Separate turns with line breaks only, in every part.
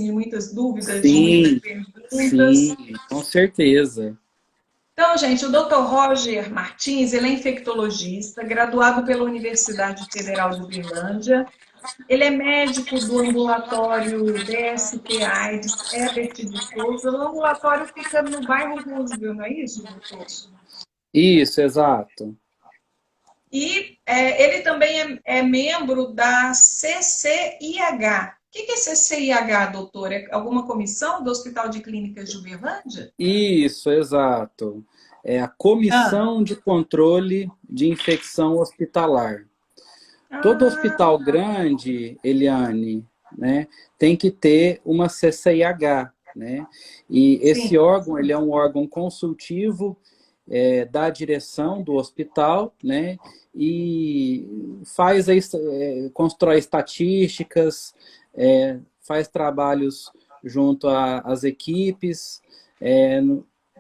de muitas dúvidas, de muitas
Sim,
perguntas.
sim, com certeza.
Então, gente, o Dr. Roger Martins, ele é infectologista, graduado pela Universidade Federal de Uberlândia. Ele é médico do ambulatório DST AIDS Herbert de Souza. O ambulatório fica no bairro Roosevelt, não é isso, doutor?
Isso, exato.
E ele também é membro da CCIH. O que é CCIH, doutor? É alguma comissão do Hospital de Clínicas de Uberlândia?
Isso, exato. É a
Ah,
Comissão de Controle de Infecção Hospitalar. Todo
ah,
hospital grande, Eliane, né, tem que ter uma CCIH, né? E esse
sim.
órgão, ele é um órgão consultivo da direção do hospital, né? E constrói estatísticas, faz trabalhos junto às equipes,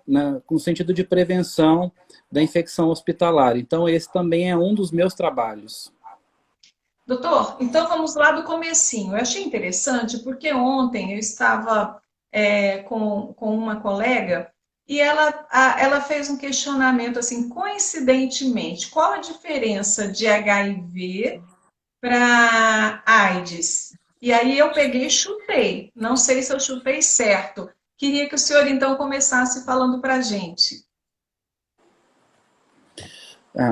no sentido de prevenção da infecção hospitalar. Então, esse também é um dos meus trabalhos.
Doutor, então vamos lá do comecinho. Eu achei interessante porque ontem eu estava com uma colega e ela fez um questionamento assim, coincidentemente, qual a diferença de HIV para AIDS? E aí eu peguei e chutei. Não sei se eu chutei certo. Queria que o senhor então começasse falando para a gente.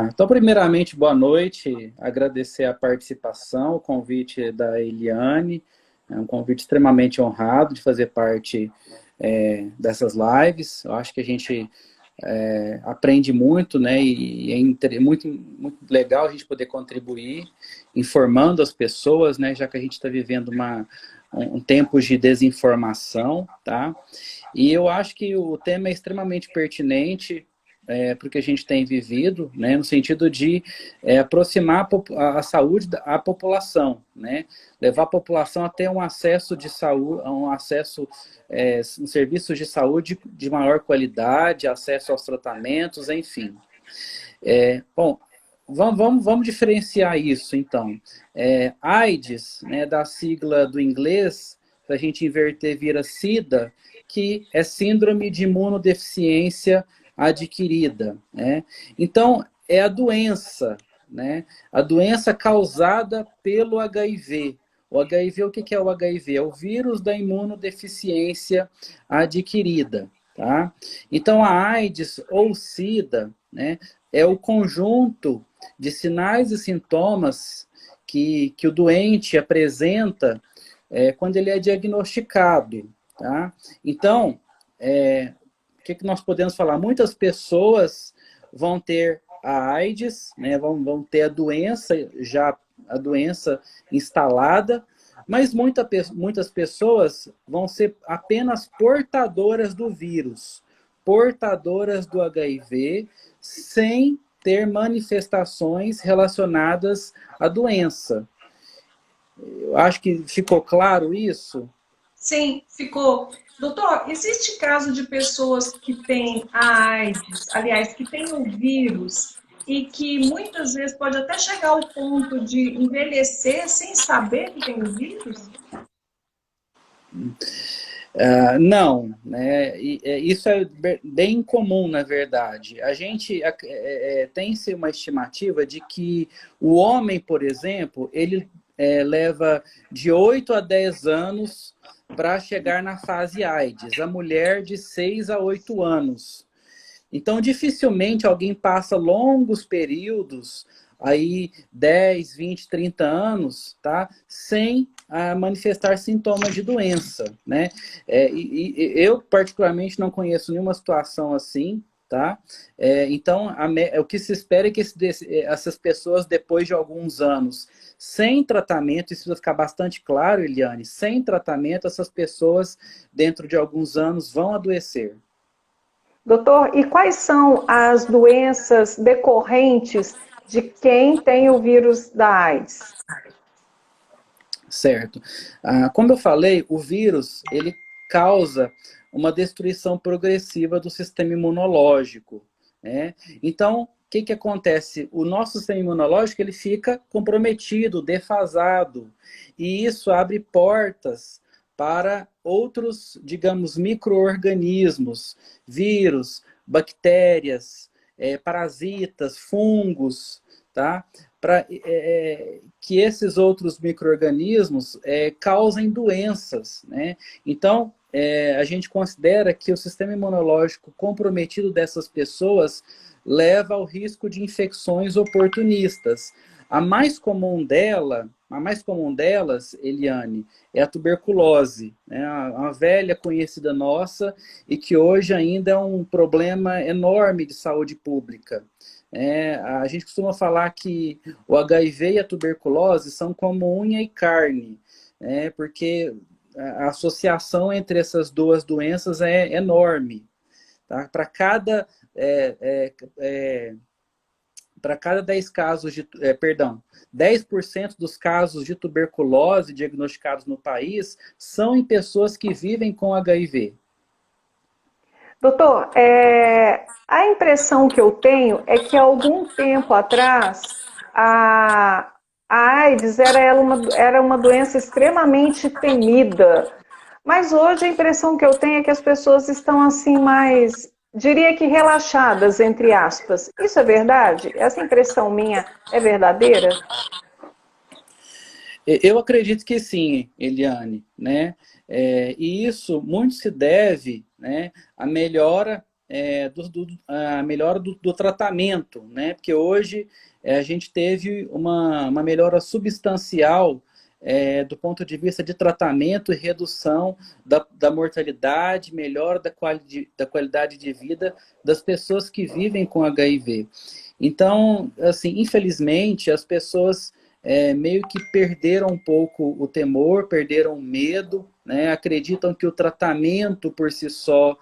Então, primeiramente, boa noite. Agradecer a participação, o convite da Eliane. É um convite extremamente honrado de fazer parte dessas lives. Eu acho que a gente aprende muito, né? E é muito, muito legal a gente poder contribuir, informando as pessoas, né? Já que a gente está vivendo um tempo de desinformação, tá? E eu acho que o tema é extremamente pertinente para o que a gente tem vivido, né, no sentido de aproximar a saúde à população, né, levar a população a ter um acesso de saúde, um acesso em serviços de saúde de maior qualidade, acesso aos tratamentos, enfim. Bom, vamos diferenciar isso, então. AIDS, né, da sigla do inglês, para a gente inverter, vira SIDA, que é Síndrome de Imunodeficiência Adquirida, né? Então, é a doença, né? A doença causada pelo HIV. O HIV, o que é o HIV? É o vírus da imunodeficiência adquirida, tá? Então, a AIDS ou SIDA, né, é o conjunto de sinais e sintomas que o doente apresenta quando ele é diagnosticado, tá? Então, o que nós podemos falar? Muitas pessoas vão ter a AIDS, né, vão ter a doença instalada, mas muitas pessoas vão ser apenas portadoras do vírus, portadoras do HIV, sem ter manifestações relacionadas à doença. Eu acho que ficou claro isso.
Sim, ficou. Doutor, existe caso de pessoas que têm a AIDS, aliás, que têm o vírus e que muitas vezes pode até chegar ao ponto de envelhecer sem saber que tem o vírus?
Não, né? Isso é bem comum, na verdade. A gente tem-se uma estimativa de que o homem, por exemplo, ele leva de 8 a 10 anos para chegar na fase AIDS, a mulher de 6 a 8 anos. Então, dificilmente alguém passa longos períodos, aí 10, 20, 30 anos, tá? Sem manifestar sintomas de doença, né? Eu, particularmente, não conheço nenhuma situação assim, tá? Então, o que se espera é que essas pessoas, depois de alguns anos, sem tratamento, isso vai ficar bastante claro, Eliane, sem tratamento, essas pessoas, dentro de alguns anos, vão adoecer.
Doutor, e quais são as doenças decorrentes de quem tem o vírus da AIDS?
Certo. Como eu falei, o vírus, ele causa uma destruição progressiva do sistema imunológico, né? Então, o que acontece? O nosso sistema imunológico, ele fica comprometido, defasado, e isso abre portas para outros, digamos, micro-organismos, vírus, bactérias, parasitas, fungos, tá? Para que esses outros micro-organismos causem doenças, né? Então, a gente considera que o sistema imunológico comprometido dessas pessoas leva ao risco de infecções oportunistas. A mais comum delas, Eliane, é a tuberculose, né? Uma velha conhecida nossa e que hoje ainda é um problema enorme de saúde pública. A gente costuma falar que o HIV e a tuberculose são como unha e carne, porque a associação entre essas duas doenças é enorme. Tá? Para cada 10 casos 10% dos casos de tuberculose diagnosticados no país são em pessoas que vivem com HIV.
Doutor, a impressão que eu tenho é que há algum tempo atrás a AIDS era uma doença extremamente temida, mas hoje a impressão que eu tenho é que as pessoas estão assim mais, diria que relaxadas, entre aspas. Isso é verdade? Essa impressão minha é verdadeira?
Eu acredito que sim, Eliane, né? E isso muito se deve, né, à melhora, do tratamento, né? Porque hoje a gente teve uma melhora substancial do ponto de vista de tratamento e redução da mortalidade, melhora da qualidade de vida das pessoas que vivem com HIV. Então, assim, infelizmente, as pessoas meio que perderam um pouco o temor, perderam o medo, né? Acreditam que o tratamento por si só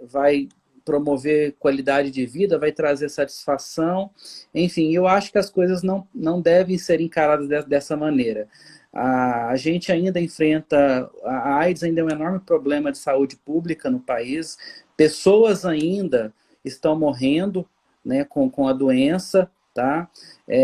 vai promover qualidade de vida, vai trazer satisfação. Enfim, eu acho que as coisas não devem ser encaradas dessa maneira. A gente ainda enfrenta, a AIDS ainda é um enorme problema de saúde pública no país, pessoas ainda estão morrendo, né, com a doença, tá?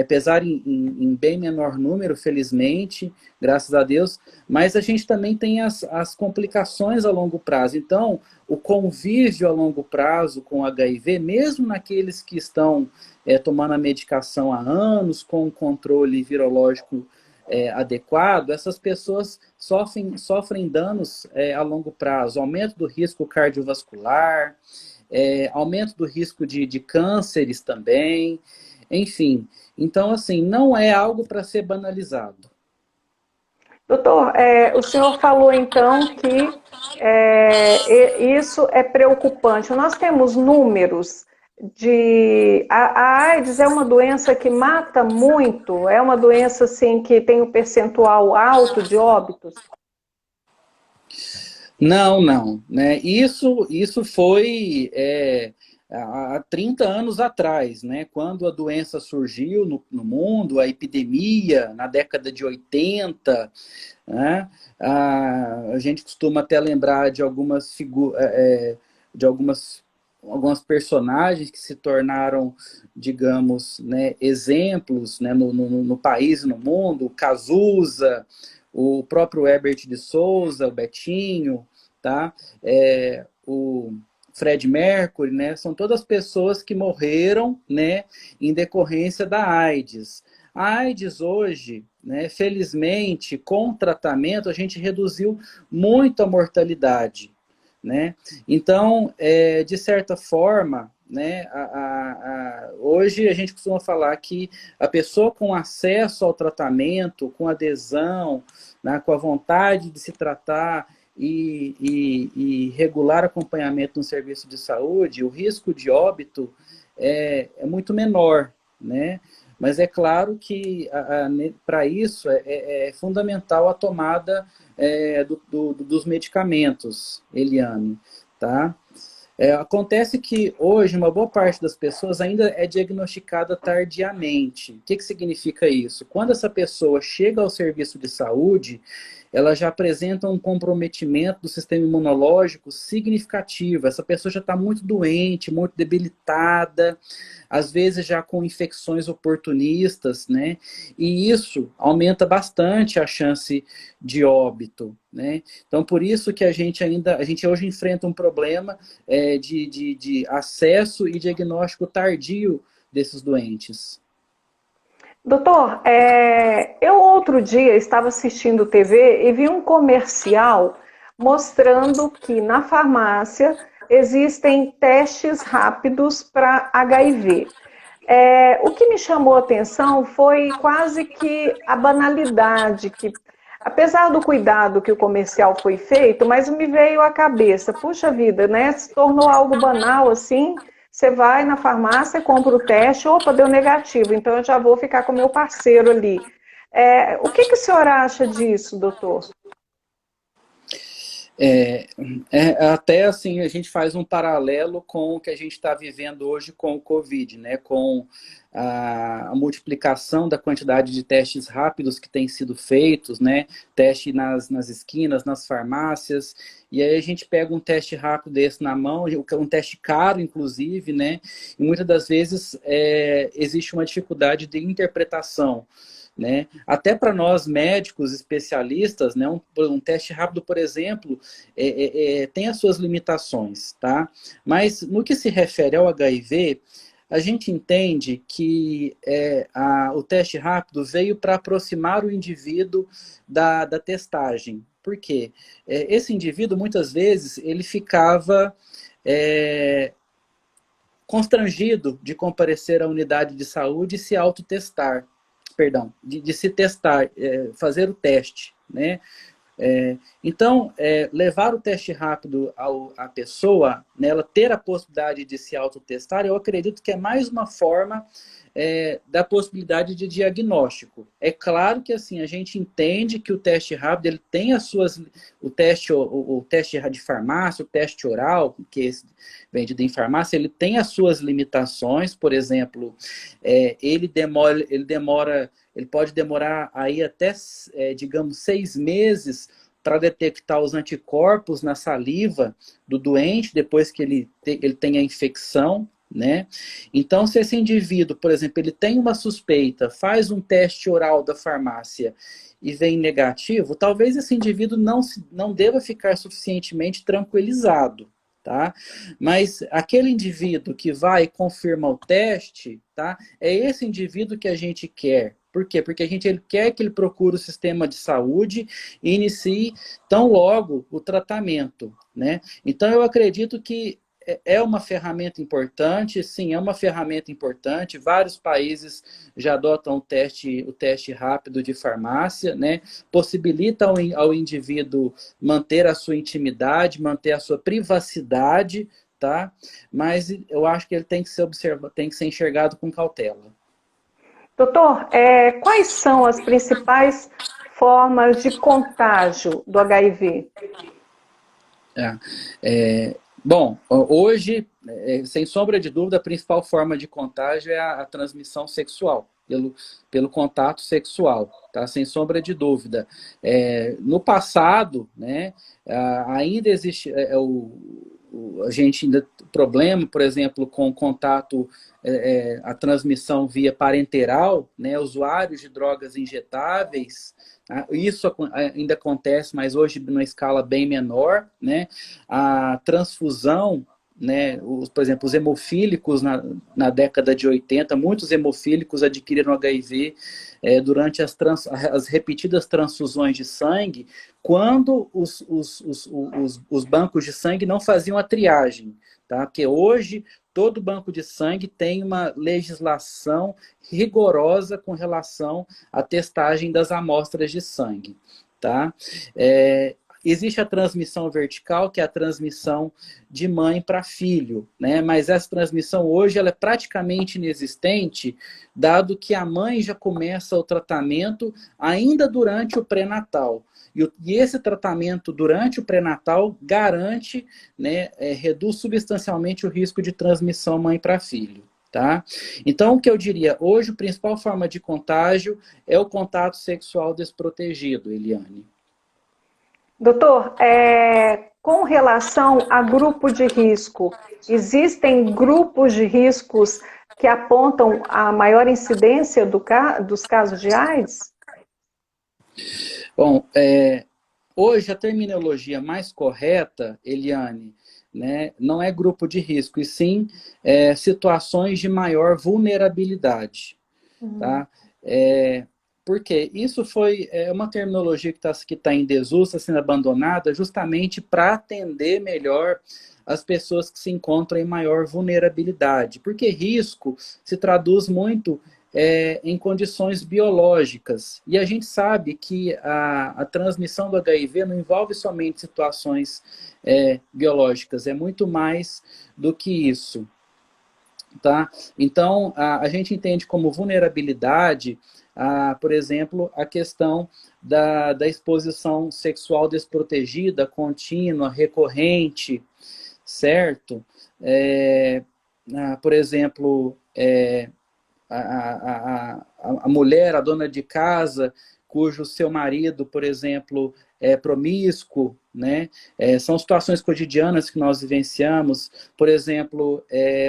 Apesar em bem menor número, felizmente, graças a Deus, mas a gente também tem as complicações a longo prazo. Então, o convívio a longo prazo com HIV, mesmo naqueles que estão tomando a medicação há anos, com um controle virológico adequado, essas pessoas sofrem danos a longo prazo, aumento do risco cardiovascular, aumento do risco de cânceres também, enfim. Então, assim, não é algo para ser banalizado.
Doutor, o senhor falou então que isso é preocupante. Nós temos números de... A AIDS é uma doença que mata muito? É uma doença assim, que tem um percentual alto de óbitos?
Não, né? Isso foi há 30 anos atrás, né? Quando a doença surgiu no mundo, a epidemia, na década de 80, né? A gente costuma até lembrar de algumas de algumas personagens que se tornaram, digamos, né, exemplos, né, no país e no mundo, o Cazuza, o próprio Herbert de Souza, o Betinho, tá? O Fred Mercury, né? São todas pessoas que morreram, né, em decorrência da AIDS. A AIDS hoje, né, felizmente, com o tratamento, a gente reduziu muito a mortalidade, né? Então, de certa forma, né, hoje a gente costuma falar que a pessoa com acesso ao tratamento, com adesão, né, com a vontade de se tratar e regular acompanhamento no serviço de saúde, o risco de óbito é muito menor, né? Mas é claro que para isso é fundamental a tomada dos medicamentos, Eliane, tá? Acontece que hoje uma boa parte das pessoas ainda é diagnosticada tardiamente. O que significa isso? Quando essa pessoa chega ao serviço de saúde, ela já apresenta um comprometimento do sistema imunológico significativo. Essa pessoa já está muito doente, muito debilitada, às vezes já com infecções oportunistas, né? E isso aumenta bastante a chance de óbito, né? Então, por isso que a gente hoje enfrenta um problema de acesso e diagnóstico tardio desses doentes.
Doutor, eu outro dia estava assistindo TV e vi um comercial mostrando que na farmácia existem testes rápidos para HIV. O que me chamou a atenção foi quase que a banalidade, que apesar do cuidado que o comercial foi feito, mas me veio à cabeça, puxa vida, né? Se tornou algo banal assim. Você vai na farmácia, compra o teste, opa, deu negativo, então eu já vou ficar com o meu parceiro ali. O que o senhor acha disso, doutor?
Até assim, a gente faz um paralelo com o que a gente está vivendo hoje com o Covid, né? Com a multiplicação da quantidade de testes rápidos que têm sido feitos, né? Teste nas esquinas, nas farmácias, e aí a gente pega um teste rápido desse na mão, um teste caro, inclusive, né? E muitas das vezes existe uma dificuldade de interpretação, né? Até para nós médicos especialistas, né, um teste rápido, por exemplo, tem as suas limitações, tá? Mas no que se refere ao HIV, a gente entende que o teste rápido veio para aproximar o indivíduo da testagem. Por quê? Esse indivíduo, muitas vezes, ele ficava constrangido de comparecer à unidade de saúde e se autotestar. Perdão, de se testar, fazer o teste, né? Então, levar o teste rápido à pessoa, né, ela ter a possibilidade de se autotestar, eu acredito que é mais uma forma da possibilidade de diagnóstico. É claro que assim, a gente entende que o teste rápido ele tem as suas. O teste de farmácia, o teste oral, que é vendido em farmácia, ele tem as suas limitações. Por exemplo, ele pode demorar aí até, digamos, 6 meses para detectar os anticorpos na saliva do doente depois que ele tem a infecção, né? Então, se esse indivíduo, por exemplo, ele tem uma suspeita, faz um teste oral da farmácia e vem negativo, talvez esse indivíduo não deva ficar suficientemente tranquilizado, tá? Mas aquele indivíduo que vai e confirma o teste, tá? É esse indivíduo que a gente quer. Por quê? Porque ele quer que ele procure o sistema de saúde e inicie tão logo o tratamento, né? Então, eu acredito que é uma ferramenta importante, sim, é uma ferramenta importante. Vários países já adotam o teste rápido de farmácia, né? Possibilita ao indivíduo manter a sua intimidade, manter a sua privacidade, tá? Mas eu acho que ele tem que ser enxergado com cautela.
Doutor, quais são as principais formas de contágio do HIV?
Bom, hoje, sem sombra de dúvida, a principal forma de contágio é a transmissão sexual, pelo contato sexual, tá? Sem sombra de dúvida. No passado, né, ainda existe a gente ainda problema, por exemplo, com contato, a transmissão via parenteral, né, usuários de drogas injetáveis. Isso ainda acontece, mas hoje numa escala bem menor, né? A transfusão, né? Por exemplo, os hemofílicos na década de 80, muitos hemofílicos adquiriram HIV durante as repetidas transfusões de sangue, quando os bancos de sangue não faziam a triagem, tá? Porque hoje todo banco de sangue tem uma legislação rigorosa com relação à testagem das amostras de sangue, tá? Existe a transmissão vertical, que é a transmissão de mãe para filho, né? Mas essa transmissão hoje ela é praticamente inexistente, dado que a mãe já começa o tratamento ainda durante o pré-natal. E esse tratamento durante o pré-natal garante, né, reduz substancialmente o risco de transmissão mãe para filho. Tá? Então, o que eu diria, hoje a principal forma de contágio é o contato sexual desprotegido, Eliane.
Doutor, com relação a grupo de risco, existem grupos de riscos que apontam a maior incidência dos casos de AIDS?
Bom, hoje a terminologia mais correta, Eliane, né, não é grupo de risco, e sim situações de maior vulnerabilidade. Tá? Porque isso foi uma terminologia que tá em desuso, está sendo abandonada justamente para atender melhor as pessoas que se encontram em maior vulnerabilidade. Porque risco se traduz muito em condições biológicas. E a gente sabe que a transmissão do HIV não envolve somente situações biológicas, é muito mais do que isso. Tá? Então, a gente entende como vulnerabilidade, por exemplo, a questão da exposição sexual desprotegida, contínua, recorrente, certo? Por exemplo, a mulher, a dona de casa, cujo seu marido, por exemplo, é promíscuo, né? São situações cotidianas que nós vivenciamos. Por exemplo,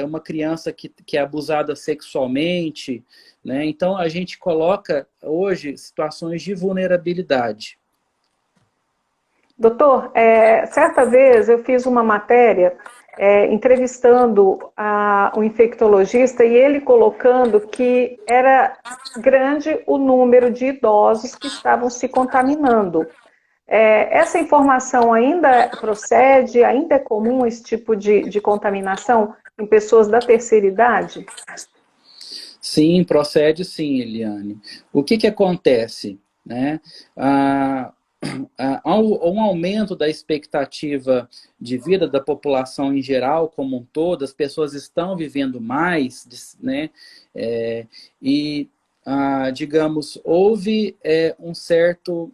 uma criança que é abusada sexualmente, né? Então, a gente coloca hoje situações de vulnerabilidade.
Doutor, certa vez eu fiz uma matéria entrevistando um infectologista e ele colocando que era grande o número de idosos que estavam se contaminando. Essa informação ainda procede? Ainda é comum esse tipo de contaminação em pessoas da terceira idade?
Sim, procede sim, Eliane. O que acontece? Né? Há um aumento da expectativa de vida da população em geral, como um todo, as pessoas estão vivendo mais, né? Digamos, houve um certo,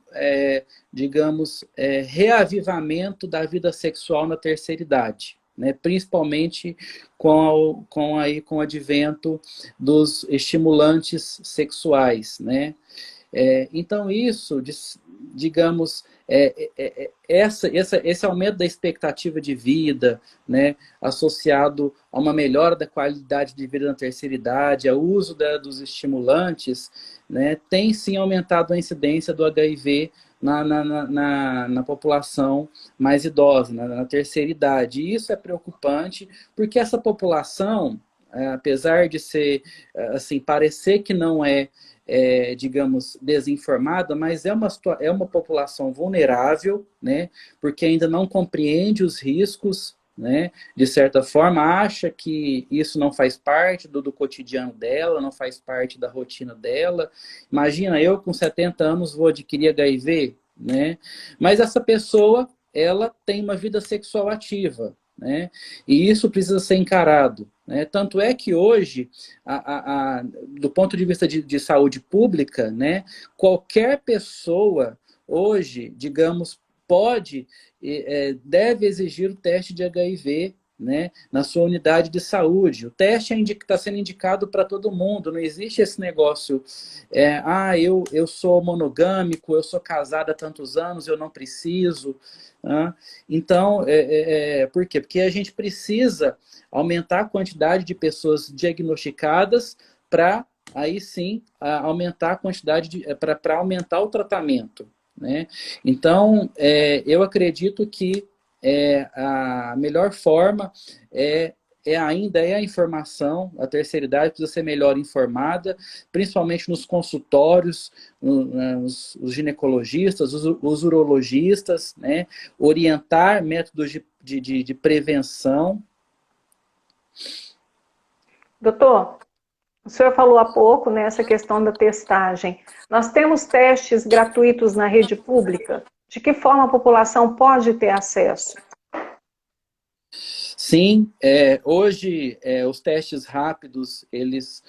digamos, reavivamento da vida sexual na terceira idade, né? Principalmente com o advento dos estimulantes sexuais, né? Então, isso, digamos, esse aumento da expectativa de vida, né, associado a uma melhora da qualidade de vida na terceira idade, ao uso dos estimulantes, né, tem sim aumentado a incidência do HIV na população mais idosa, na terceira idade. E isso é preocupante, porque essa população, apesar de ser, assim, parecer que não digamos, desinformada, mas é uma população vulnerável, né, porque ainda não compreende os riscos, né, de certa forma, acha que isso não faz parte do cotidiano dela, não faz parte da rotina dela. Imagina, eu com 70 anos vou adquirir HIV, né, mas essa pessoa, ela tem uma vida sexual ativa, né, e isso precisa ser encarado. Né? Tanto é que hoje, do ponto de vista de saúde pública, né, qualquer pessoa hoje, digamos, deve exigir o teste de HIV, né, na sua unidade de saúde. O teste está sendo indicado para todo mundo, não existe esse negócio, eu sou monogâmico, eu sou casada há tantos anos, eu não preciso. Então, por quê? Porque a gente precisa aumentar a quantidade de pessoas diagnosticadas para, aí sim, aumentar a quantidade para aumentar o tratamento. Né? Então, eu acredito que a melhor forma ainda a informação. A terceira idade precisa ser melhor informada, principalmente nos consultórios, os ginecologistas, os urologistas, né? Orientar métodos de prevenção.
Doutor, o senhor falou há pouco nessa questão da testagem. Nós temos testes gratuitos na rede pública? De que forma a população pode ter acesso?
Sim, hoje os testes rápidos, eles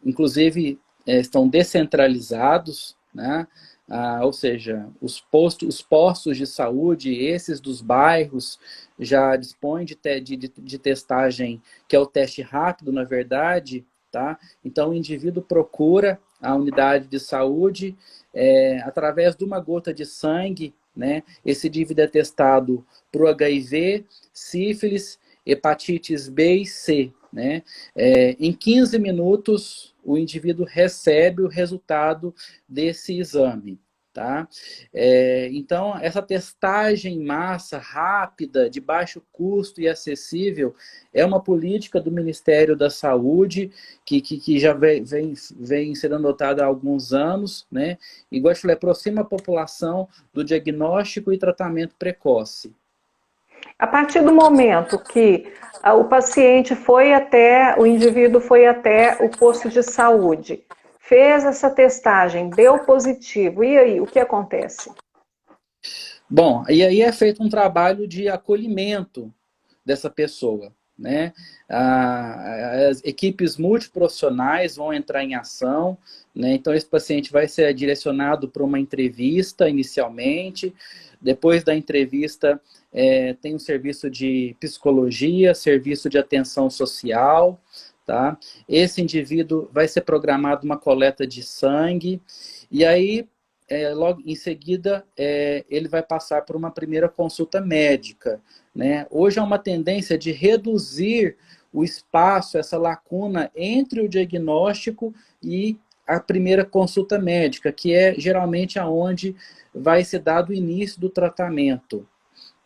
inclusive estão descentralizados, né? Ou seja, os postos de saúde, esses dos bairros, já dispõem de testagem, que é o teste rápido, na verdade, tá? Então o indivíduo procura à unidade de saúde, através de uma gota de sangue, né? Esse indivíduo é testado para o HIV, sífilis, hepatites B e C, né? Em 15 minutos, o indivíduo recebe o resultado desse exame. Tá? Então, essa testagem em massa, rápida, de baixo custo e acessível, é uma política do Ministério da Saúde que já vem sendo adotada há alguns anos, né? Igual eu falei, aproxima a população do diagnóstico e tratamento precoce.
A partir do momento que o paciente o indivíduo foi até o posto de saúde, fez essa testagem, deu positivo, e aí, o que acontece?
Bom, e aí é feito um trabalho de acolhimento dessa pessoa, né? As equipes multiprofissionais vão entrar em ação, né? Então esse paciente vai ser direcionado para uma entrevista inicialmente, depois da entrevista tem um serviço de psicologia, serviço de atenção social, tá? Esse indivíduo vai ser programado uma coleta de sangue, e aí logo em seguida ele vai passar por uma primeira consulta médica, né? Hoje há uma tendência de reduzir o espaço, essa lacuna entre o diagnóstico e a primeira consulta médica, que é geralmente aonde vai ser dado o início do tratamento.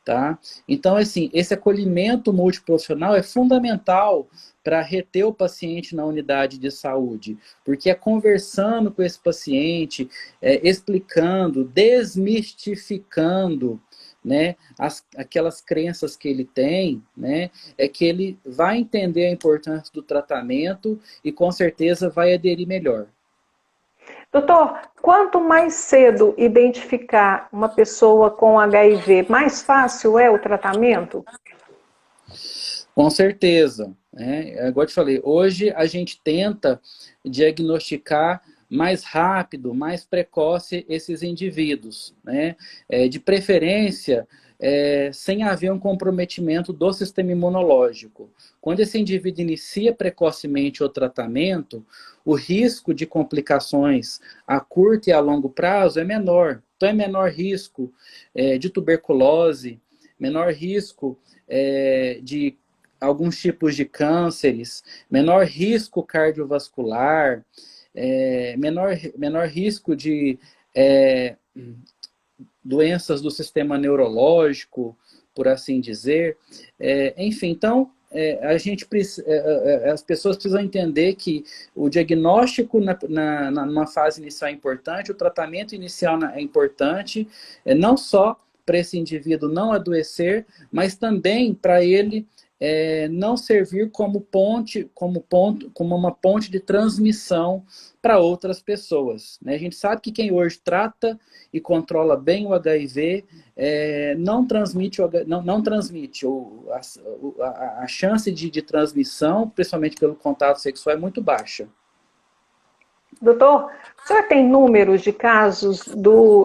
Tá? Então, assim, esse acolhimento multiprofissional é fundamental para reter o paciente na unidade de saúde, porque é conversando com esse paciente, explicando, desmistificando, né, aquelas crenças que ele tem, né, é que ele vai entender a importância do tratamento e com certeza vai aderir melhor.
Doutor, quanto mais cedo identificar uma pessoa com HIV, mais fácil é o tratamento?
Com certeza, né? Igual eu te falei, hoje a gente tenta diagnosticar mais rápido, mais precoce esses indivíduos, né? De preferência, sem haver um comprometimento do sistema imunológico. Quando esse indivíduo inicia precocemente o tratamento, o risco de complicações a curto e a longo prazo é menor. Então é menor risco de tuberculose, menor risco de alguns tipos de cânceres, menor risco cardiovascular, menor risco de doenças do sistema neurológico, por assim dizer. Enfim, então, as pessoas precisam entender que o diagnóstico numa fase inicial é importante, o tratamento inicial é importante, não só para esse indivíduo não adoecer, mas também para ele não servir como uma ponte de transmissão para outras pessoas, né? A gente sabe que quem hoje trata e controla bem o HIV não transmite, a chance de transmissão, principalmente pelo contato sexual, é muito baixa.
Doutor, o senhor tem números de casos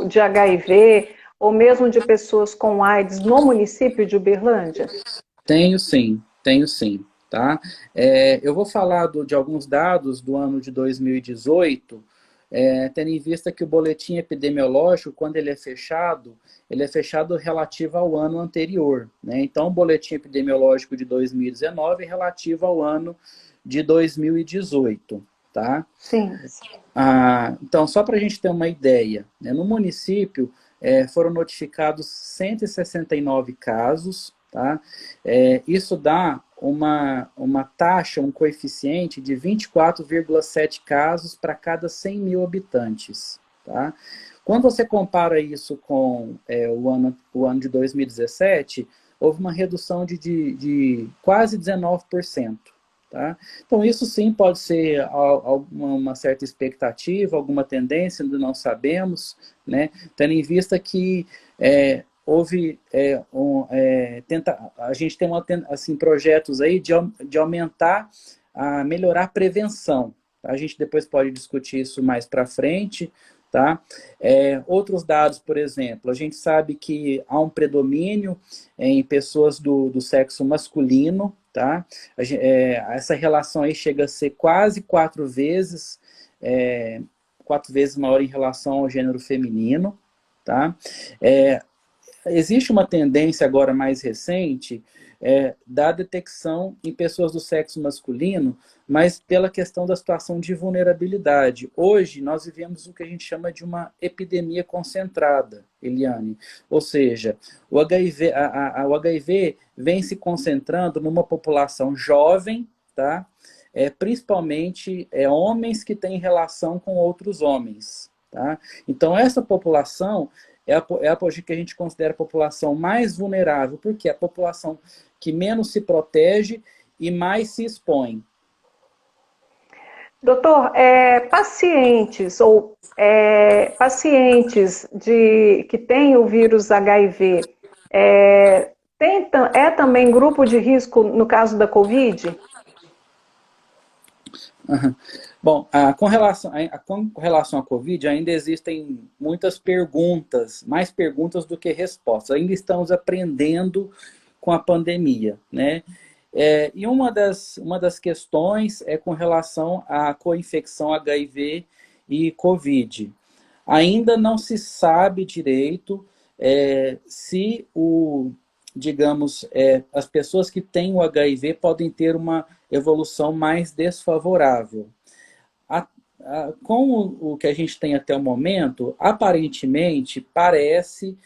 de HIV ou mesmo de pessoas com AIDS no município de Uberlândia?
Tenho sim, tá? Eu vou falar de alguns dados do ano de 2018, tendo em vista que o boletim epidemiológico, quando ele é fechado relativo ao ano anterior, né? Então, o boletim epidemiológico de 2019 é relativo ao ano de 2018, tá?
Sim.
Então, só para a gente ter uma ideia, né? No município foram notificados 169 casos, tá? Isso dá uma taxa, um coeficiente de 24,7 casos para cada 100 mil habitantes. Tá? Quando você compara isso com o ano de 2017, houve uma redução de quase 19%. Tá? Então, isso sim pode ser uma certa expectativa, alguma tendência, ainda não sabemos, né? Tendo em vista que houve a gente tem assim, projetos aí de aumentar, melhorar a prevenção. Tá? A gente depois pode discutir isso mais para frente. Tá? Outros dados, por exemplo, a gente sabe que há um predomínio em pessoas do sexo masculino. Tá? Essa relação aí chega a ser quase 4 vezes quatro vezes maior em relação ao gênero feminino, tá? Existe uma tendência agora mais recente da detecção em pessoas do sexo masculino, mas pela questão da situação de vulnerabilidade. Hoje, nós vivemos o que a gente chama de uma epidemia concentrada, Eliane. Ou seja, o HIV vem se concentrando numa população jovem, tá? Principalmente homens que têm relação com outros homens. Tá? Então, essa população é a que a gente considera a população mais vulnerável, porque é a população que menos se protege e mais se expõe.
Doutor, pacientes que têm o vírus HIV, também grupo de risco no caso da Covid?
Bom, com relação à Covid, ainda existem muitas perguntas, mais perguntas do que respostas. Ainda estamos aprendendo com a pandemia, né? E uma das questões é com relação à coinfecção HIV e Covid. Ainda não se sabe direito se as pessoas que têm o HIV podem ter uma evolução mais desfavorável. Com o que a gente tem até o momento, aparentemente, parece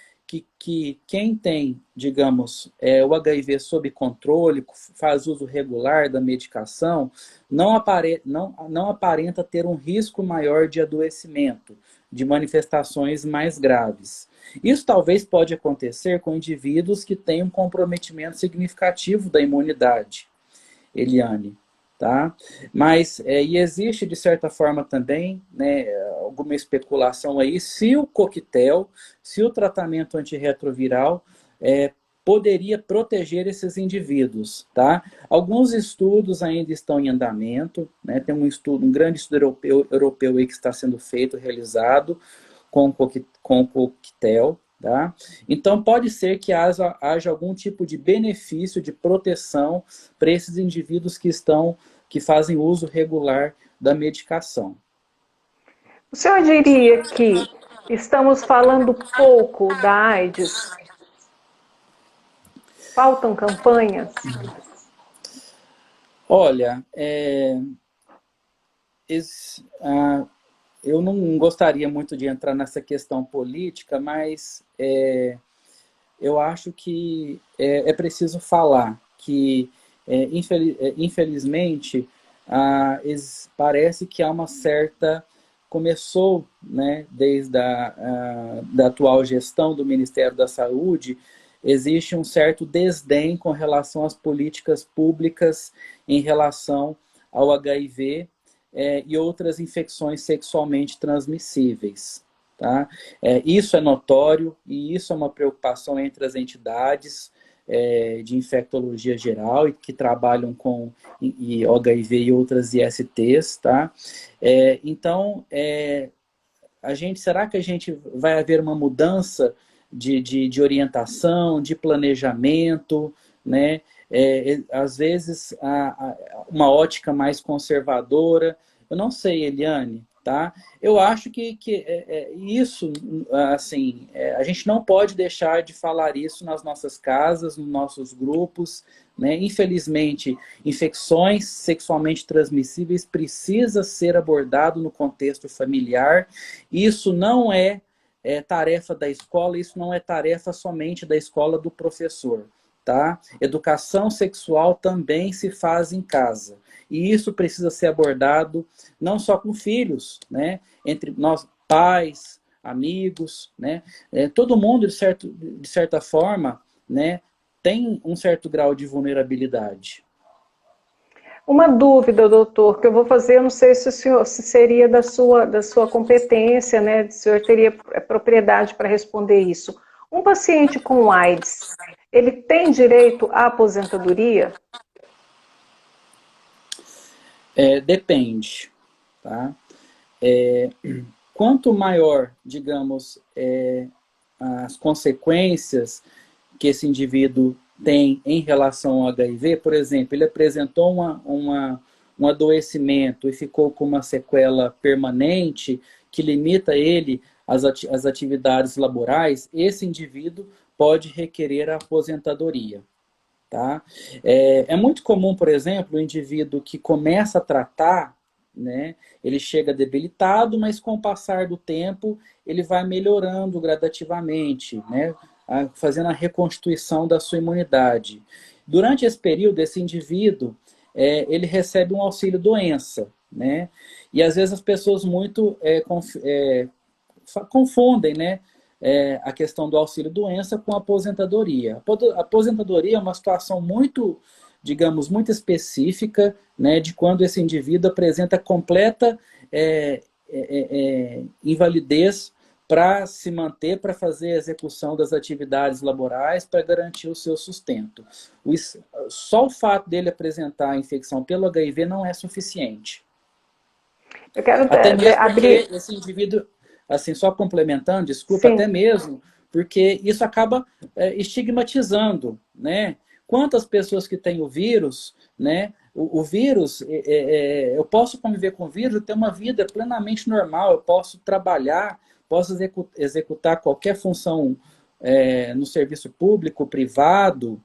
que quem tem, digamos, o HIV sob controle, faz uso regular da medicação, não aparenta ter um risco maior de adoecimento, de manifestações mais graves. Isso talvez pode acontecer com indivíduos que têm um comprometimento significativo da imunidade, Eliane. Tá? Mas e existe, de certa forma, também, né, alguma especulação aí, se o coquetel, se o tratamento antirretroviral poderia proteger esses indivíduos. Tá? Alguns estudos ainda estão em andamento, né? Tem um grande estudo europeu aí que está sendo feito, realizado com o coquetel. Tá? Então, pode ser que haja algum tipo de benefício, de proteção para esses indivíduos que fazem uso regular da medicação.
O senhor diria que estamos falando pouco da AIDS? Faltam campanhas?
Olha, eu não gostaria muito de entrar nessa questão política, mas eu acho que é preciso falar que, infelizmente, parece que há uma certa... Começou, né, desde da atual gestão do Ministério da Saúde, existe um certo desdém com relação às políticas públicas em relação ao HIV e outras infecções sexualmente transmissíveis. Tá? Isso é notório e isso é uma preocupação entre as entidades de infectologia geral e que trabalham com HIV e outras ISTs. Tá? Então, será que a gente vai haver uma mudança de orientação, de planejamento, né? Às vezes uma ótica mais conservadora? Eu não sei, Eliane, tá? Eu acho que isso, assim, a gente não pode deixar de falar isso nas nossas casas, nos nossos grupos, né? Infelizmente, infecções sexualmente transmissíveis precisa ser abordado no contexto familiar. Isso não é tarefa da escola, isso não é tarefa somente da escola do professor. Tá? Educação sexual também se faz em casa. E isso precisa ser abordado não só com filhos, né? Entre nós, pais, amigos, né? Todo mundo, de certa forma, né, tem um certo grau de vulnerabilidade.
Uma dúvida, doutor, que eu vou fazer, eu não sei se seria da sua competência, né? Se o senhor teria propriedade para responder isso. Um paciente com AIDS, ele tem direito à aposentadoria?
Depende. Tá? Quanto maior, digamos, as consequências que esse indivíduo tem em relação ao HIV, por exemplo, ele apresentou um adoecimento e ficou com uma sequela permanente que limita ele às atividades laborais, esse indivíduo pode requerer a aposentadoria. Tá? É muito comum, por exemplo, o indivíduo que começa a tratar, né, ele chega debilitado, mas com o passar do tempo ele vai melhorando gradativamente, né, fazendo a reconstituição da sua imunidade. Durante esse período, esse indivíduo ele recebe um auxílio-doença, né, e às vezes as pessoas muito confundem, né, a questão do auxílio-doença com a aposentadoria. A aposentadoria é uma situação muito, digamos, muito específica, né, de quando esse indivíduo apresenta completa invalidez para se manter, para fazer a execução das atividades laborais, para garantir o seu sustento. Só o fato dele apresentar a infecção pelo HIV não é suficiente.
Eu quero
até mesmo
abrir...
porque esse indivíduo, assim, só complementando, desculpa,
Sim.
até mesmo, porque isso acaba estigmatizando, né? Quantas pessoas que têm o vírus, né? O vírus, eu posso conviver com o vírus e ter uma vida plenamente normal, eu posso trabalhar, posso executar qualquer função no serviço público, privado,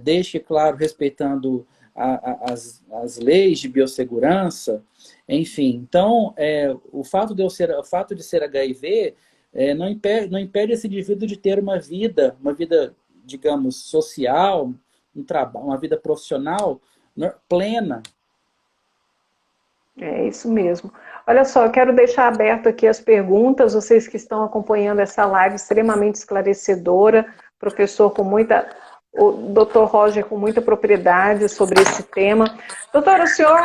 desde, claro, respeitando as leis de biossegurança, enfim. Então, o fato de ser HIV não impede esse indivíduo de ter uma vida, digamos, social, uma vida profissional plena.
É isso mesmo. Olha só, eu quero deixar aberto aqui as perguntas, vocês que estão acompanhando essa live extremamente esclarecedora, professor com muita... o Dr. Roger com muita propriedade sobre esse tema. Doutor, o senhor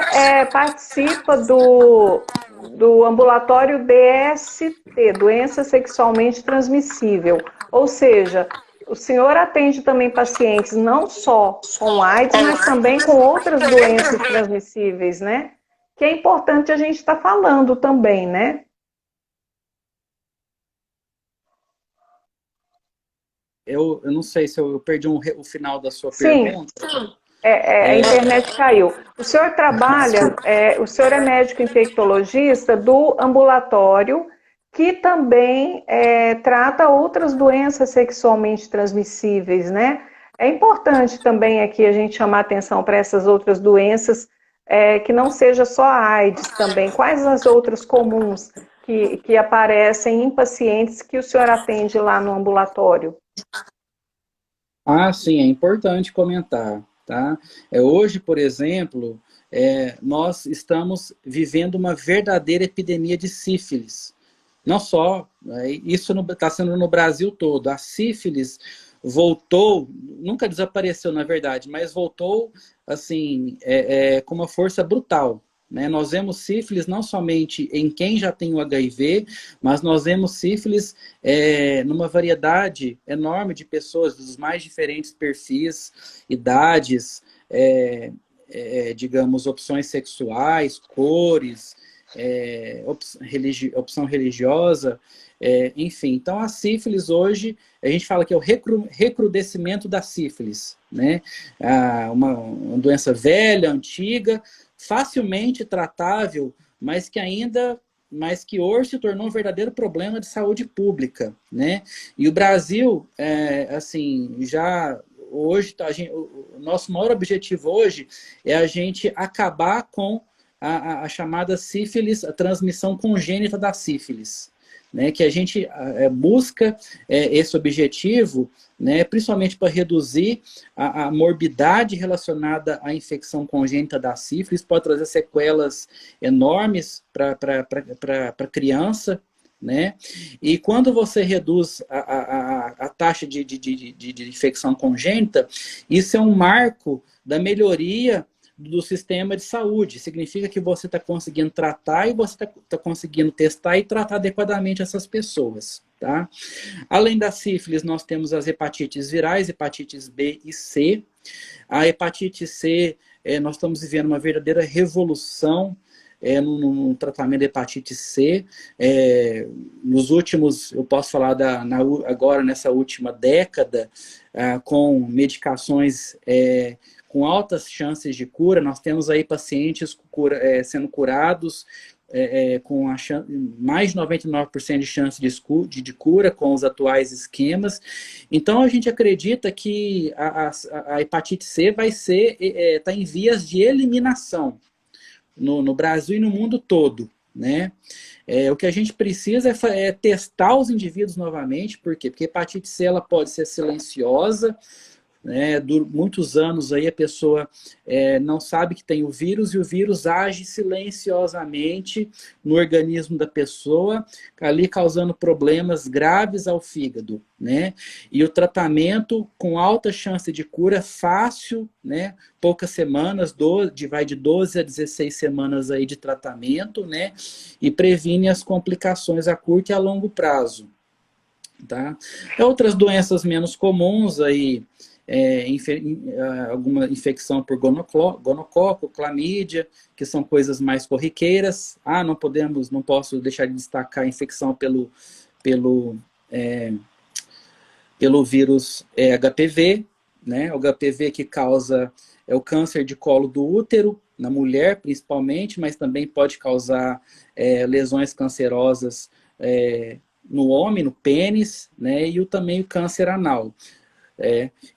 participa do ambulatório DST, Doença Sexualmente Transmissível, ou seja, o senhor atende também pacientes não só com AIDS, mas também com outras doenças transmissíveis, né? Que é importante a gente estar falando também, né?
Eu não sei se eu perdi o final da sua
Sim.
pergunta.
A internet caiu. O senhor trabalha, o senhor é médico infectologista do ambulatório, que também trata outras doenças sexualmente transmissíveis, né? É importante também aqui a gente chamar atenção para essas outras doenças, que não seja só a AIDS também. Quais as outras comuns que aparecem em pacientes que o senhor atende lá no ambulatório?
Ah, sim, é importante comentar. Tá? Hoje, por exemplo, nós estamos vivendo uma verdadeira epidemia de sífilis. Não só, isso está sendo no Brasil todo. A sífilis voltou, nunca desapareceu na verdade, mas voltou assim, com uma força brutal. Né? Nós vemos sífilis não somente em quem já tem o HIV, mas nós vemos sífilis numa variedade enorme de pessoas, dos mais diferentes perfis, idades, digamos, opções sexuais, cores, opção religiosa, enfim. Então, a sífilis hoje, a gente fala que é o recrudescimento da sífilis, né? Uma doença velha, antiga, facilmente tratável, mas que hoje se tornou um verdadeiro problema de saúde pública, né? E o Brasil, assim, já hoje, o nosso maior objetivo hoje é a gente acabar com a chamada sífilis, a transmissão congênita da sífilis, né? Que a gente busca esse objetivo, né? Principalmente para reduzir a morbidade relacionada à infecção congênita da sífilis, pode trazer sequelas enormes para a criança, né? E quando você reduz a taxa de infecção congênita, isso é um marco da melhoria do sistema de saúde. Significa que você está conseguindo tratar e você está conseguindo testar e tratar adequadamente essas pessoas. Tá? Além da sífilis, nós temos as hepatites virais, hepatites B e C. A hepatite C, nós estamos vivendo uma verdadeira revolução no tratamento da hepatite C. Nos últimos, eu posso falar agora nessa última década, com medicações com altas chances de cura, nós temos aí pacientes sendo curados com mais de 99% de chance de cura com os atuais esquemas. Então, a gente acredita que a hepatite C vai está em vias de eliminação no Brasil e no mundo todo, né? O que a gente precisa é testar os indivíduos novamente. Por quê? Porque a hepatite C ela pode ser silenciosa, né? Muitos anos aí a pessoa não sabe que tem o vírus, e o vírus age silenciosamente no organismo da pessoa, ali causando problemas graves ao fígado, né? E o tratamento com alta chance de cura, fácil, né? Poucas semanas, vai de 12 a 16 semanas aí de tratamento, né? E previne as complicações a curto e a longo prazo, tá? Outras doenças menos comuns aí, alguma infecção por gonococo, clamídia, que são coisas mais corriqueiras. Não posso deixar de destacar a infecção pelo vírus HPV, né? O HPV que causa o câncer de colo do útero, na mulher principalmente, mas também pode causar lesões cancerosas no homem, no pênis, né? E também o câncer anal.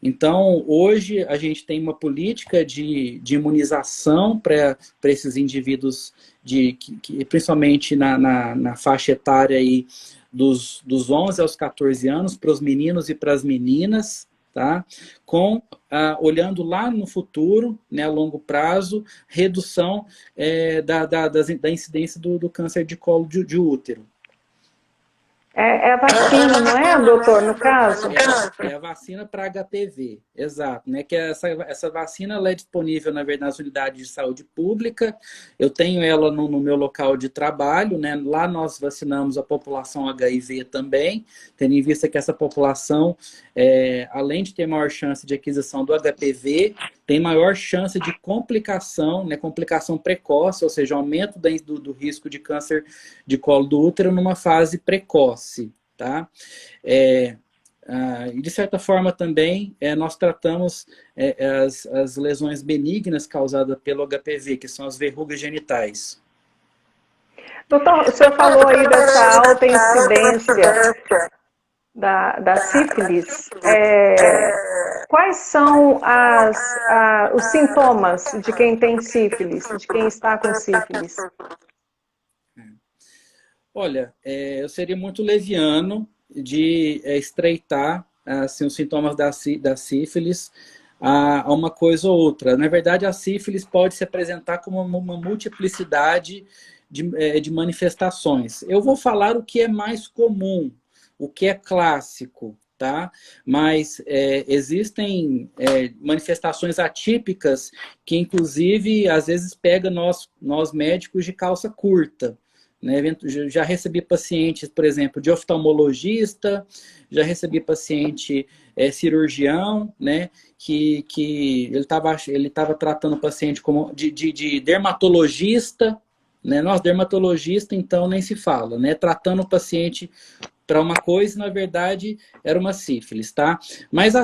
Então, hoje a gente tem uma política de imunização para esses indivíduos, principalmente na faixa etária aí dos 11 aos 14 anos, para os meninos e para as meninas, tá? Olhando lá no futuro, né, a longo prazo, redução da incidência do câncer de colo de útero.
É a vacina, não é, doutor, no caso?
É a vacina para HPV, exato, né? Que essa vacina ela é disponível, na verdade, nas unidades de saúde pública. Eu tenho ela no meu local de trabalho, né? Lá nós vacinamos a população HIV também, tendo em vista que essa população, além de ter maior chance de aquisição do HPV, tem maior chance de complicação, né? Complicação precoce, ou seja, aumento do risco de câncer de colo do útero numa fase precoce. Tá? E de certa forma também nós tratamos as lesões benignas causadas pelo HPV, que são as verrugas genitais.
Doutor, o senhor falou aí dessa alta incidência da sífilis. Quais são os sintomas de quem tem sífilis, de quem está com sífilis?
Olha, eu seria muito leviano de estreitar assim, os sintomas da sífilis a uma coisa ou outra. Na verdade, a sífilis pode se apresentar como uma multiplicidade de manifestações. Eu vou falar o que é mais comum, o que é clássico, tá? Mas existem manifestações atípicas que, inclusive, às vezes pega nós médicos de calça curta. Né? Já recebi pacientes, por exemplo, de oftalmologista, já recebi paciente cirurgião, né? que ele estava tratando o paciente como de dermatologista, né? Nós, dermatologista, então, nem se fala, né? Tratando o paciente para uma coisa, na verdade, era uma sífilis, tá? Mas,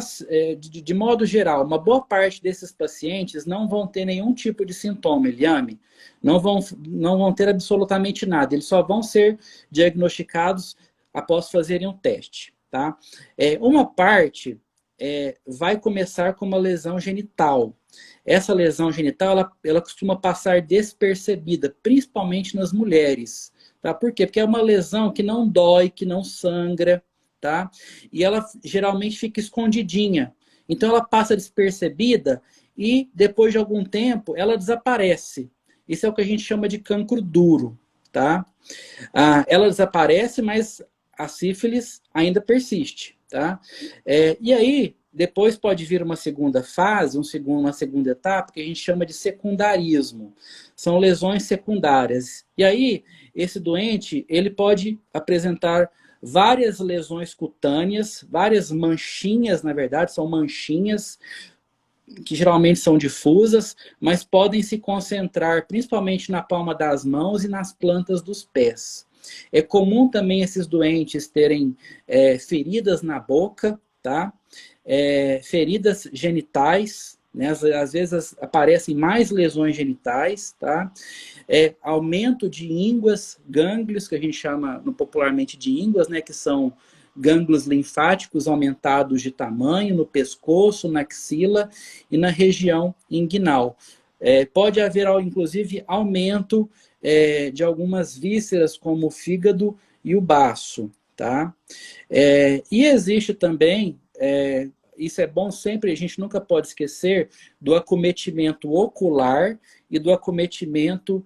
de modo geral, uma boa parte desses pacientes não vão ter nenhum tipo de sintoma, Eliane. Não vão ter absolutamente nada. Eles só vão ser diagnosticados após fazerem um teste, tá? Uma parte vai começar com uma lesão genital. Essa lesão genital, ela costuma passar despercebida, principalmente nas mulheres. Tá? Por quê? Porque é uma lesão que não dói, que não sangra, tá? E ela geralmente fica escondidinha. Então ela passa despercebida e depois de algum tempo ela desaparece. Isso é o que a gente chama de cancro duro, tá? Ela desaparece, mas a sífilis ainda persiste, tá? E aí, depois pode vir uma segunda fase, uma segunda etapa, que a gente chama de secundarismo. São lesões secundárias. E aí, esse doente, ele pode apresentar várias lesões cutâneas, várias manchinhas, na verdade, são manchinhas que geralmente são difusas, mas podem se concentrar principalmente na palma das mãos e nas plantas dos pés. É comum também esses doentes terem feridas na boca, tá? Feridas genitais, né? Às vezes aparecem mais lesões genitais, tá? Aumento de ínguas, gânglios, que a gente chama popularmente de ínguas, né? Que são gânglios linfáticos aumentados de tamanho no pescoço, na axila e na região inguinal. Pode haver, inclusive, aumento de algumas vísceras, como o fígado e o baço, tá? E existe também, isso é bom sempre, a gente nunca pode esquecer do acometimento ocular e do acometimento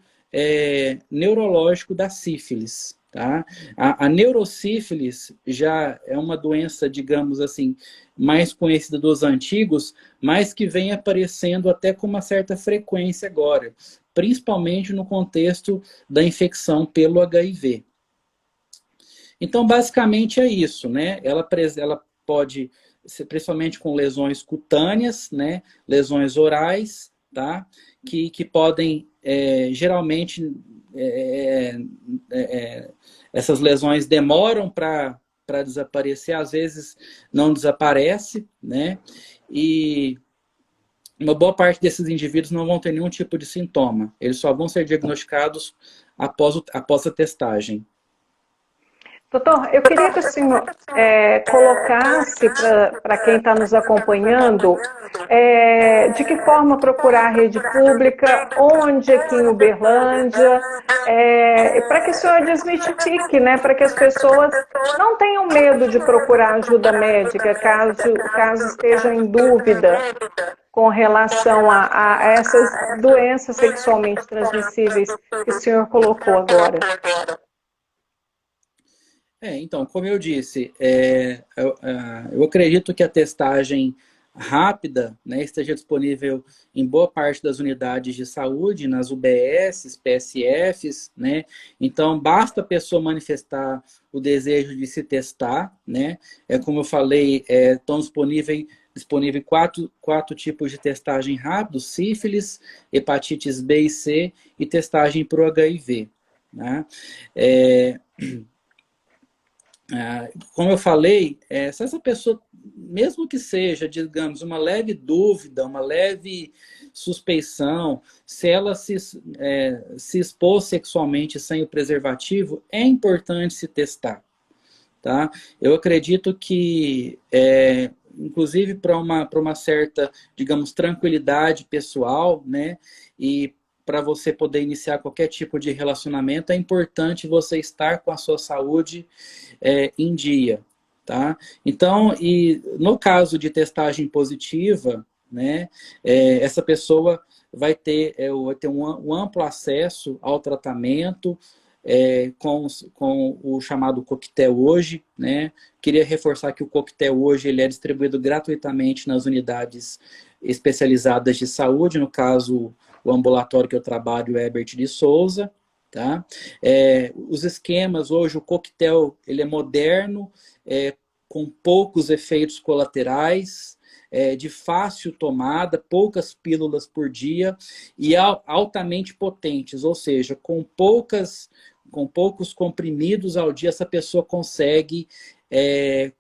neurológico da sífilis. Tá? A neurosífilis já é uma doença, digamos assim, mais conhecida dos antigos, mas que vem aparecendo até com uma certa frequência agora, principalmente no contexto da infecção pelo HIV. Então, basicamente é isso, né? Ela pode ser principalmente com lesões cutâneas, né? Lesões orais, tá? Que podem, geralmente, essas lesões demoram para desaparecer, às vezes não desaparece, né? E uma boa parte desses indivíduos não vão ter nenhum tipo de sintoma. Eles só vão ser diagnosticados após a testagem.
Doutor, eu queria que o senhor colocasse para quem está nos acompanhando de que forma procurar a rede pública, onde aqui em Uberlândia, para que o senhor desmistifique, né, para que as pessoas não tenham medo de procurar ajuda médica, caso estejam em dúvida com relação a essas doenças sexualmente transmissíveis que o senhor colocou agora.
Então, como eu disse, eu acredito que a testagem rápida, né, esteja disponível em boa parte das unidades de saúde, nas UBSs, PSFs, né? Então, basta a pessoa manifestar o desejo de se testar, né? Como eu falei, estão disponíveis quatro tipos de testagem rápido: sífilis, hepatites B e C e testagem para o HIV, né? Como eu falei, se essa pessoa, mesmo que seja, digamos, uma leve dúvida, uma leve suspeição, se ela se expôs sexualmente sem o preservativo, é importante se testar, tá? Eu acredito que, inclusive para uma certa, digamos, tranquilidade pessoal, né, e para você poder iniciar qualquer tipo de relacionamento, é importante você estar com a sua saúde em dia, tá? Então, e no caso de testagem positiva, né, essa pessoa vai ter um amplo acesso ao tratamento com o chamado coquetel hoje, né? Queria reforçar que o coquetel hoje ele é distribuído gratuitamente nas unidades especializadas de saúde, no caso o ambulatório que eu trabalho, Herbert de Souza, tá? Os esquemas hoje, o coquetel, ele é moderno, com poucos efeitos colaterais, de fácil tomada, poucas pílulas por dia e altamente potentes, ou seja, com poucos comprimidos ao dia, essa pessoa consegue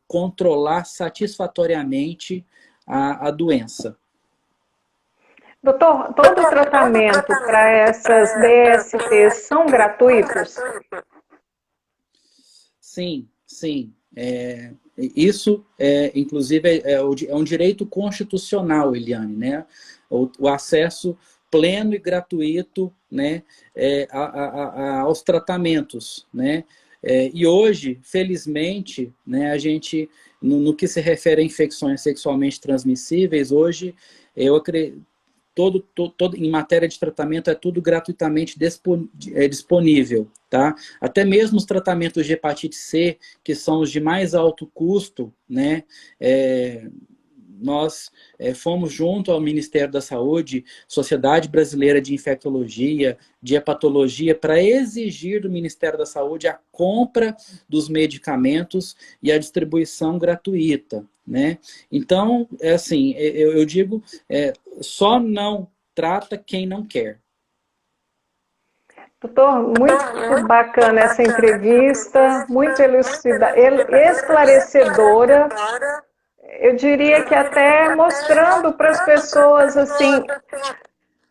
controlar satisfatoriamente a doença.
Doutor, todo o tratamento para essas DSTs são gratuitos?
Sim, sim. Isso, inclusive, é um direito constitucional, Eliane, né? O acesso pleno e gratuito, né, aos tratamentos, né? E hoje, felizmente, né, a gente, no que se refere a infecções sexualmente transmissíveis, hoje, eu acredito, em matéria de tratamento é tudo gratuitamente disponível, tá? Até mesmo os tratamentos de hepatite C, que são os de mais alto custo, né? Nós fomos junto ao Ministério da Saúde, Sociedade Brasileira de Infectologia, de Hepatologia, para exigir do Ministério da Saúde a compra dos medicamentos e a distribuição gratuita, né? Então, assim, eu digo, só não trata quem não quer.
Doutor, muito bacana essa entrevista, muito esclarecedora. eu diria que até mostrando para as pessoas, assim,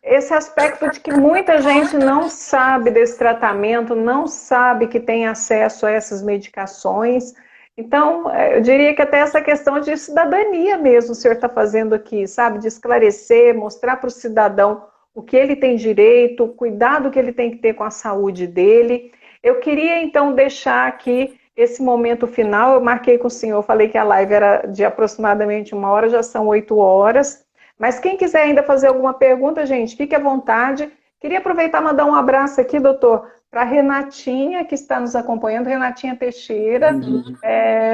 esse aspecto de que muita gente não sabe desse tratamento, não sabe que tem acesso a essas medicações. Então, eu diria que até essa questão de cidadania mesmo o senhor está fazendo aqui, sabe? De esclarecer, mostrar para o cidadão o que ele tem direito, o cuidado que ele tem que ter com a saúde dele. Eu queria, então, deixar aqui esse momento final. Eu marquei com o senhor, falei que a live era de aproximadamente 1 hora, já são 8 horas. Mas quem quiser ainda fazer alguma pergunta, gente, fique à vontade. Queria aproveitar e mandar um abraço aqui, doutor, para Renatinha, que está nos acompanhando, Renatinha Teixeira,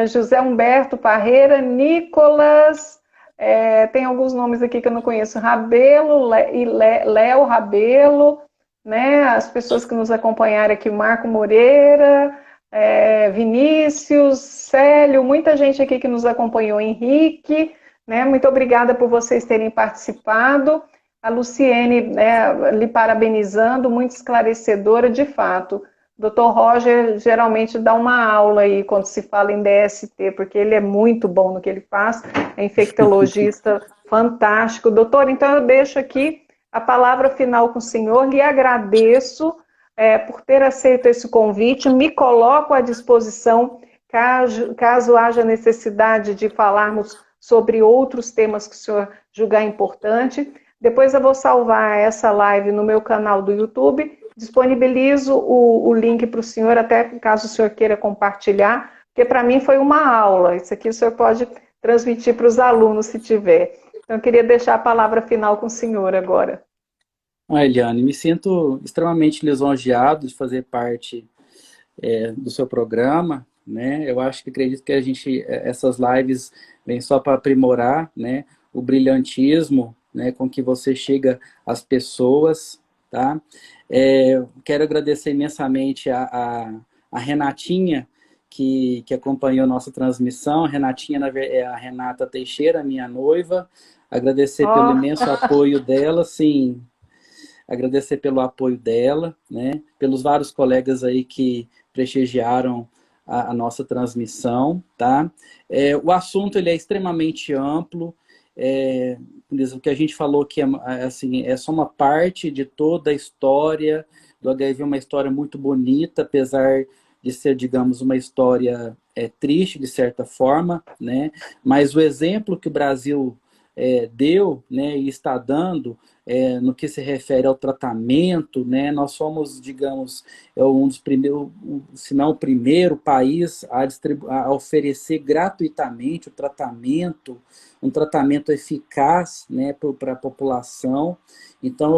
José Humberto Parreira, Nicolas, tem alguns nomes aqui que eu não conheço, Rabelo e Léo Rabelo, né? As pessoas que nos acompanharam aqui, Marco Moreira, Vinícius, Célio, muita gente aqui que nos acompanhou, Henrique, né? Muito obrigada por vocês terem participado. A Luciene, né, lhe parabenizando, muito esclarecedora, de fato. O Dr. Roger geralmente dá uma aula aí quando se fala em DST, porque ele é muito bom no que ele faz, é infectologista fantástico. Doutor, então eu deixo aqui a palavra final com o senhor, lhe agradeço por ter aceito esse convite, me coloco à disposição caso haja necessidade de falarmos sobre outros temas que o senhor julgar importante. Depois eu vou salvar essa live no meu canal do YouTube, disponibilizo o link para o senhor, até caso o senhor queira compartilhar, porque para mim foi uma aula, isso aqui o senhor pode transmitir para os alunos se tiver. Então eu queria deixar a palavra final com o senhor agora.
Eliane, me sinto extremamente lisonjeado de fazer parte do seu programa, né? Eu acho que acredito que essas lives vêm só para aprimorar, né, o brilhantismo, né, com que você chega às pessoas, tá? Quero agradecer imensamente a Renatinha, que acompanhou nossa transmissão. A Renatinha é a Renata Teixeira, minha noiva. Agradecer pelo imenso apoio dela, sim. Agradecer pelo apoio dela, né? Pelos vários colegas aí que prestigiaram a nossa transmissão, tá? O assunto ele é extremamente amplo, o que a gente falou que assim, é só uma parte de toda a história do HIV, uma história muito bonita, apesar de ser, digamos, uma história triste, de certa forma, né? Mas o exemplo que o Brasil deu, né, e está dando no que se refere ao tratamento, né, nós somos, digamos, um dos primeiros, se não o primeiro país a oferecer gratuitamente um tratamento eficaz, né, para a população. Então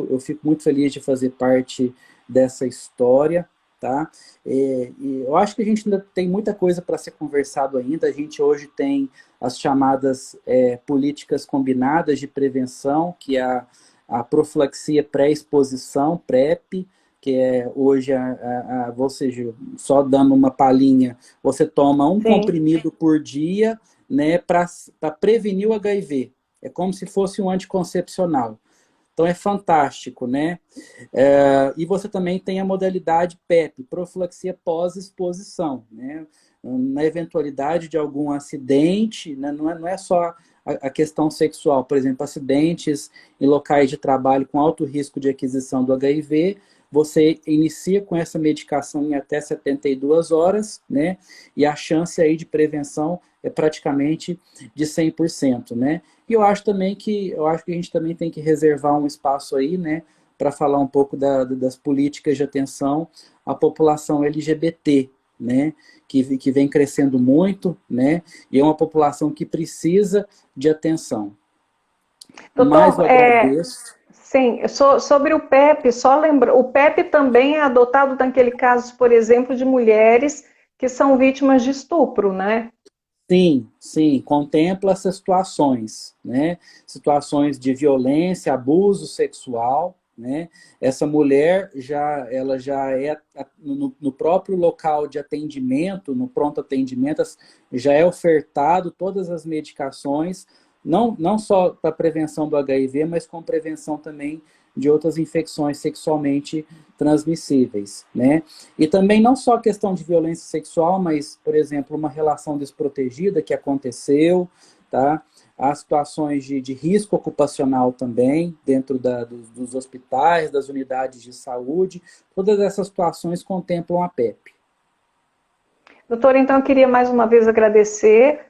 eu fico muito feliz de fazer parte dessa história. Tá? E eu acho que a gente ainda tem muita coisa para ser conversado ainda. A gente hoje tem as chamadas políticas combinadas de prevenção, que é a profilaxia pré-exposição, PrEP, que é hoje, ou seja, só dando uma palhinha, você toma um comprimido por dia, né, para prevenir o HIV. É como se fosse um anticoncepcional. Então é fantástico, né? E você também tem a modalidade PEP, profilaxia pós-exposição, né? Na eventualidade de algum acidente, né? Não é só a questão sexual, por exemplo, acidentes em locais de trabalho com alto risco de aquisição do HIV, você inicia com essa medicação em até 72 horas, né? E a chance aí de prevenção é praticamente de 100%, né? E eu acho que a gente também tem que reservar um espaço aí, né, para falar um pouco das políticas de atenção à população LGBT, né, que vem crescendo muito, né, e é uma população que precisa de atenção.
Doutor,
mais eu agradeço.
Sim, sobre o PEP, só lembrar, o PEP também é adotado naquele caso, por exemplo, de mulheres que são vítimas de estupro, né?
Sim, contempla essas situações, né? Situações de violência, abuso sexual, né? Essa mulher ela já é no próprio local de atendimento, no pronto atendimento, já é ofertado todas as medicações, não só para prevenção do HIV, mas com prevenção também de outras infecções sexualmente transmissíveis, né? E também não só a questão de violência sexual, mas, por exemplo, uma relação desprotegida que aconteceu, tá? Há situações de risco ocupacional também, dentro dos hospitais, das unidades de saúde. Todas essas situações contemplam a PEP.
Doutor, então eu queria mais uma vez agradecer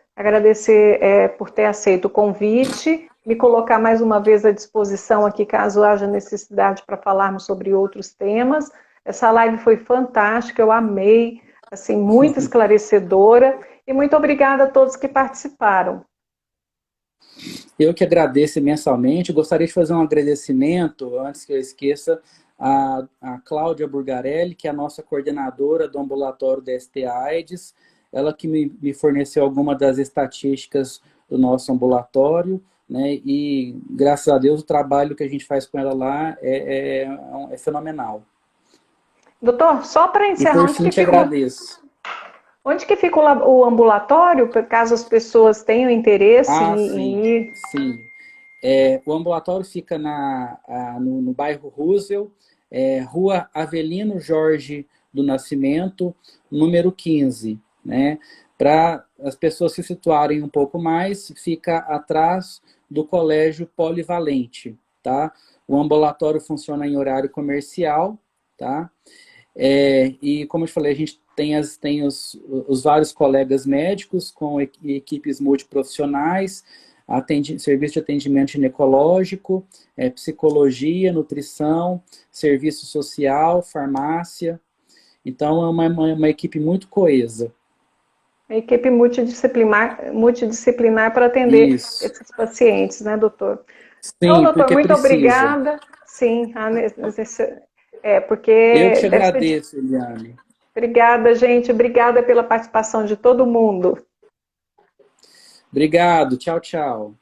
por ter aceito o convite, me colocar mais uma vez à disposição aqui, caso haja necessidade para falarmos sobre outros temas. Essa live foi fantástica, eu amei, assim, muito esclarecedora, e muito obrigada a todos que participaram.
Eu que agradeço imensamente. Gostaria de fazer um agradecimento, antes que eu esqueça, a Cláudia Burgarelli, que é a nossa coordenadora do ambulatório da ST-AIDS, ela que me forneceu algumas das estatísticas do nosso ambulatório, né? E, graças a Deus, o trabalho que a gente faz com ela lá é fenomenal.
Doutor, só para
E,
encerrar,
por fim, te agradeço.
onde que fica o ambulatório, caso as pessoas tenham interesse em
Sim,
ir?
sim. O ambulatório fica no bairro Roosevelt, Rua Avelino Jorge do Nascimento, número 15, né? Para as pessoas se situarem um pouco mais, fica atrás do Colégio Polivalente, tá? O ambulatório funciona em horário comercial, tá? E como eu te falei, a gente tem os vários colegas médicos com equipes multiprofissionais, serviço de atendimento ginecológico, psicologia, nutrição, serviço social, farmácia. Então, é uma equipe muito coesa.
A equipe multidisciplinar para atender
Isso.
esses pacientes, né, doutor? Então,
Sim,
doutor,
porque
muito
precisa.
obrigada. Sim,
Eu
porque
que te
deve ser.
agradeço, Eliane.
Obrigada, gente. Obrigada pela participação de todo mundo.
Obrigado. Tchau, tchau.